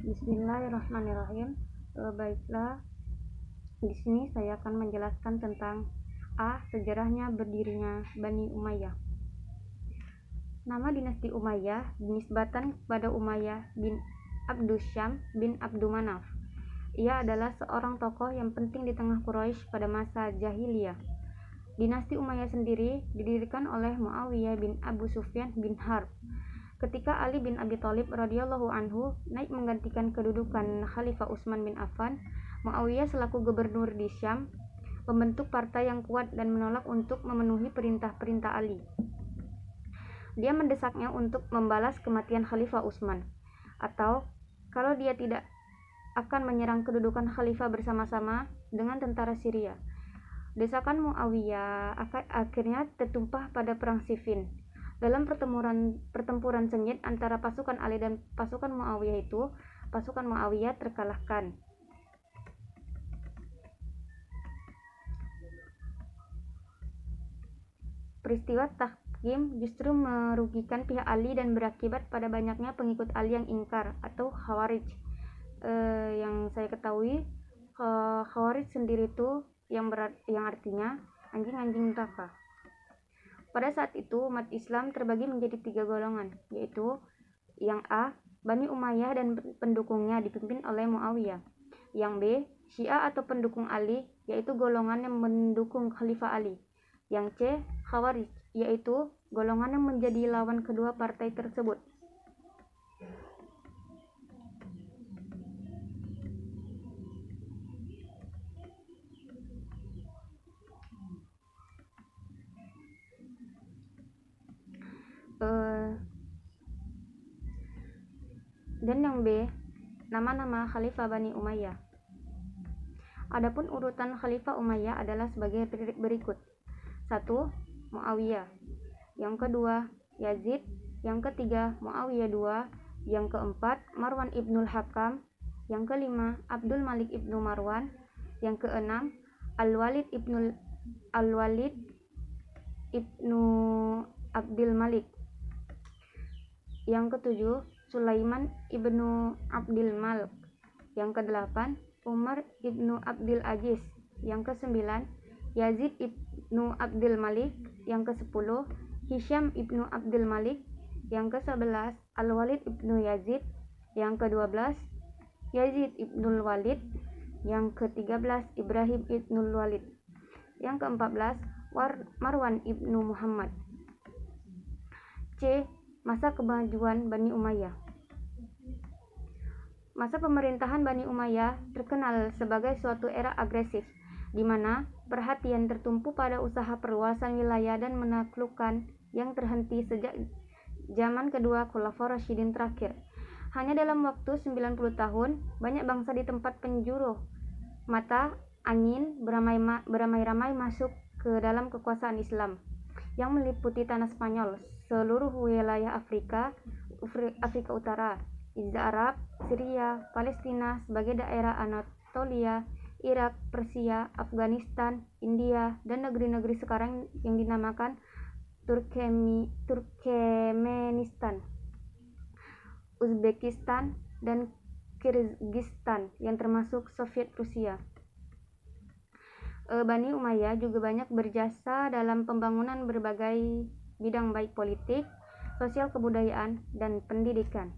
Bismillahirrahmanirrahim. Baiklah, di sini saya akan menjelaskan tentang sejarahnya berdirinya Bani Umayyah. Nama dinasti Umayyah dinisbatan kepada Umayyah bin Abdusyam bin Abdumanaf. Ia adalah seorang tokoh yang penting di tengah Quraisy pada masa jahiliyah. Dinasti Umayyah sendiri didirikan oleh Muawiyah bin Abu Sufyan bin Harb ketika Ali bin Abi Thalib radhiyallahu anhu naik menggantikan kedudukan Khalifah Utsman bin Affan. Muawiyah selaku gubernur di Syam membentuk partai yang kuat dan menolak untuk memenuhi perintah-perintah Ali. Dia mendesaknya untuk membalas kematian Khalifah Utsman, atau kalau dia tidak akan menyerang kedudukan khalifah bersama-sama dengan tentara Syria. Desakan Muawiyah akhirnya tertumpah pada perang Siffin. Dalam pertempuran sengit antara pasukan Ali dan pasukan Muawiyah terkalahkan. Peristiwa tahkim justru merugikan pihak Ali dan berakibat pada banyaknya pengikut Ali yang ingkar atau Khawarij. Yang saya ketahui, Khawarij sendiri itu yang artinya anjing-anjing neraka. Pada saat itu umat Islam terbagi menjadi 3 golongan, yaitu yang A, Bani Umayyah dan pendukungnya dipimpin oleh Muawiyah. Yang B, Syiah atau pendukung Ali, yaitu golongan yang mendukung Khalifah Ali. Yang C, Khawarij, yaitu golongan yang menjadi lawan kedua partai tersebut. Dan yang B, nama-nama Khalifah Bani Umayyah. Adapun urutan Khalifah Umayyah adalah sebagai berikut. 1. Muawiyah. Yang kedua, Yazid. Yang ketiga, Muawiyah II. Yang keempat, Marwan ibnul Hakam. Yang kelima, Abdul Malik ibnu Marwan. Yang keenam, Al-Walid ibnu Abdul Malik. Yang ketujuh, Sulaiman ibnu Abdul Malik. Yang kedelapan, Umar ibnu Abdul Aziz. Yang kesembilan, Yazid ibnu Abdul Malik. Yang kesepuluh, Hisham ibnu Abdul Malik. Yang ke-11, Al-Walid ibnu Yazid. Yang ke-12, Yazid ibnul Walid. Yang ke-13, Ibrahim ibnul Walid. Yang ke-14, Marwan ibnu Muhammad. C. Masa kemajuan Bani Umayyah. Masa pemerintahan Bani Umayyah terkenal sebagai suatu era agresif, di mana perhatian tertumpu pada usaha perluasan wilayah dan menaklukkan yang terhenti sejak zaman kedua Khulafaur Rasyidin terakhir. Hanya dalam waktu 90 tahun, banyak bangsa di tempat penjuru mata angin beramai-ramai masuk ke dalam kekuasaan Islam yang meliputi tanah Spanyol, seluruh wilayah Afrika Utara, Jazirah Arab, Syria, Palestina sebagai daerah Anatolia, Irak, Persia, Afghanistan, India, dan negeri-negeri sekarang yang dinamakan Turkmenistan, Uzbekistan, dan Kyrgyzstan yang termasuk Soviet Rusia. Bani Umayyah juga banyak berjasa dalam pembangunan berbagai bidang baik politik, sosial, kebudayaan, dan pendidikan.